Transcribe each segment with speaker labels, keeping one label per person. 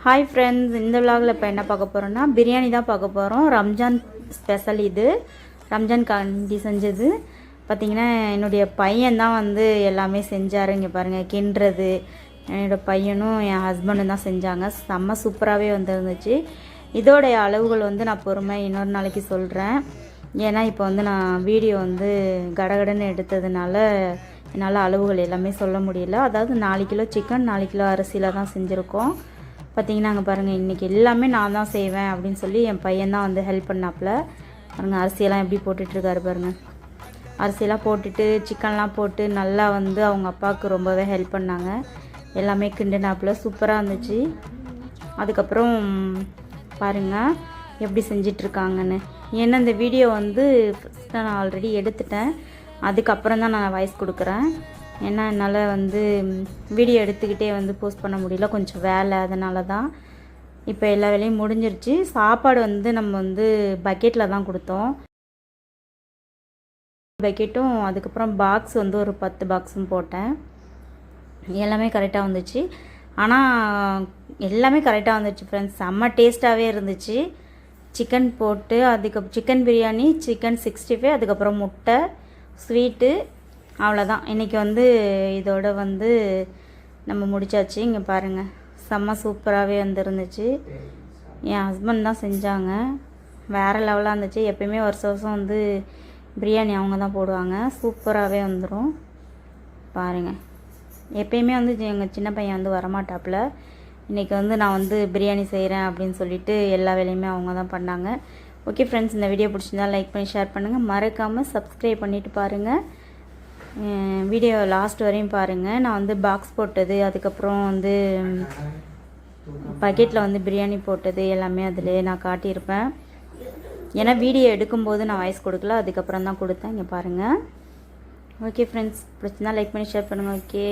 Speaker 1: Hi friends, இந்த விலாகில் இப்போ என்ன பார்க்க போகிறோன்னா பிரியாணி தான் பார்க்க போகிறோம். ரம்ஜான் ஸ்பெஷல் இது. ரம்ஜான் காண்டி செஞ்சது. பார்த்திங்கன்னா என்னுடைய பையன் தான் வந்து எல்லாமே செஞ்சார். இங்கே பாருங்கள், கிண்டுறது என்னோடய பையனும் என் ஹஸ்பண்டும் தான் செஞ்சாங்க. செம்ம சூப்பராகவே வந்துருந்துச்சு. இதோடைய அளவுகள் வந்து நான் பொறுமை இன்னொரு நாளைக்கு சொல்கிறேன். ஏன்னா இப்போ வந்து நான் வீடியோ வந்து கடகடன்னு எடுத்ததுனால என்னால் அளவுகள் எல்லாமே சொல்ல முடியல. அதாவது 4 கிலோ சிக்கன், 4 கிலோ அரிசியில் தான் செஞ்சுருக்கோம். பார்த்திங்கன்னா அங்கே பாருங்கள், இன்றைக்கி எல்லாமே நான் தான் செய்வேன் அப்படின்னு சொல்லி என் பையன் தான் வந்து ஹெல்ப் பண்ணாப்புல. பாருங்கள், அரிசியெல்லாம் எப்படி போட்டுட்ருக்காரு பாருங்கள். அரிசியெல்லாம் போட்டுட்டு சிக்கன்லாம் போட்டு நல்லா வந்து அவங்க அப்பாவுக்கு ரொம்பவே ஹெல்ப் பண்ணாங்க. எல்லாமே கிண்டுனாப்புல சூப்பராக இருந்துச்சு. அதுக்கப்புறம் பாருங்கள் எப்படி செஞ்சிட்ருக்காங்கன்னு. ஏன்னா இந்த வீடியோ வந்து நான் ஆல்ரெடி எடுத்துட்டேன். அதுக்கப்புறம் தான் நான் வாய்ஸ் கொடுக்குறேன். ஏன்னா என்னால் வந்து வீடியோ எடுத்துக்கிட்டே வந்து போஸ்ட் பண்ண முடியல, கொஞ்சம் வேலை. அதனால தான் இப்போ எல்லா வேலையும் முடிஞ்சிருச்சு. சாப்பாடு வந்து நம்ம வந்து பக்கெட்டில் தான் கொடுத்தோம். பக்கெட்டும் அதுக்கப்புறம் பாக்ஸ் வந்து ஒரு 10 பாக்ஸும் போட்டேன். எல்லாமே கரெக்டாக வந்துச்சு. ஆனால் எல்லாமே கரெக்டாக வந்துச்சு ஃப்ரெண்ட்ஸ். செம்ம டேஸ்ட்டாகவே இருந்துச்சு. சிக்கன் போட்டு சிக்கன் பிரியாணி, சிக்கன் 65, அதுக்கப்புறம் முட்டை, ஸ்வீட்டு, அவ்வளோதான். இன்றைக்கி வந்து இதோட வந்து நம்ம முடிச்சாச்சு. இங்கே பாருங்கள், செம்ம சூப்பராகவே வந்துருந்துச்சு. என் ஹஸ்பண்ட் தான் செஞ்சாங்க. வேறு லெவலாக இருந்துச்சு. எப்பயுமே வருஷம் வந்து பிரியாணி அவங்க தான் போடுவாங்க. சூப்பராகவே வந்துடும். பாருங்கள், எப்பயுமே வந்து எங்கள் சின்ன பையன் வந்து வரமாட்டாப்புல. இன்றைக்கி வந்து நான் வந்து பிரியாணி செய்கிறேன் அப்படின்னு சொல்லிட்டு எல்லா வேலையுமே அவங்க தான் பண்ணாங்க. ஓகே ஃப்ரெண்ட்ஸ், இந்த வீடியோ பிடிச்சிருந்தா லைக் பண்ணி ஷேர் பண்ணுங்கள். மறக்காமல் சப்ஸ்கிரைப் பண்ணிவிட்டு பாருங்கள். வீடியோ லாஸ்ட் வரையும் பாருங்கள். நான் வந்து பாக்ஸ் போட்டது, அதுக்கப்புறம் வந்து பக்கெட்டில் வந்து பிரியாணி போட்டது எல்லாமே அதில் நான் காட்டியிருப்பேன். ஏன்னா வீடியோ எடுக்கும்போது நான் வாய்ஸ் கொடுக்கல, அதுக்கப்புறம் தான் கொடுத்தேன். இங்கே பாருங்கள். ஓகே ஃப்ரெண்ட்ஸ், பிடிச்சிருந்தா லைக் பண்ணி ஷேர் பண்ணுங்கள். ஓகே,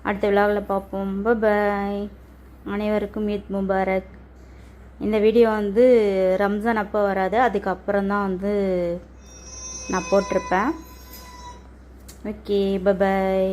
Speaker 1: அடுத்த விலாகில் பார்ப்போம். பாய். அனைவருக்கும் ஈத் முபாரக். இந்த வீடியோ வந்து ரம்ஜான் அப்போ வராது, அதுக்கப்புறம் தான் வந்து நான் போட்டிருப்பேன். Okay, bye-bye.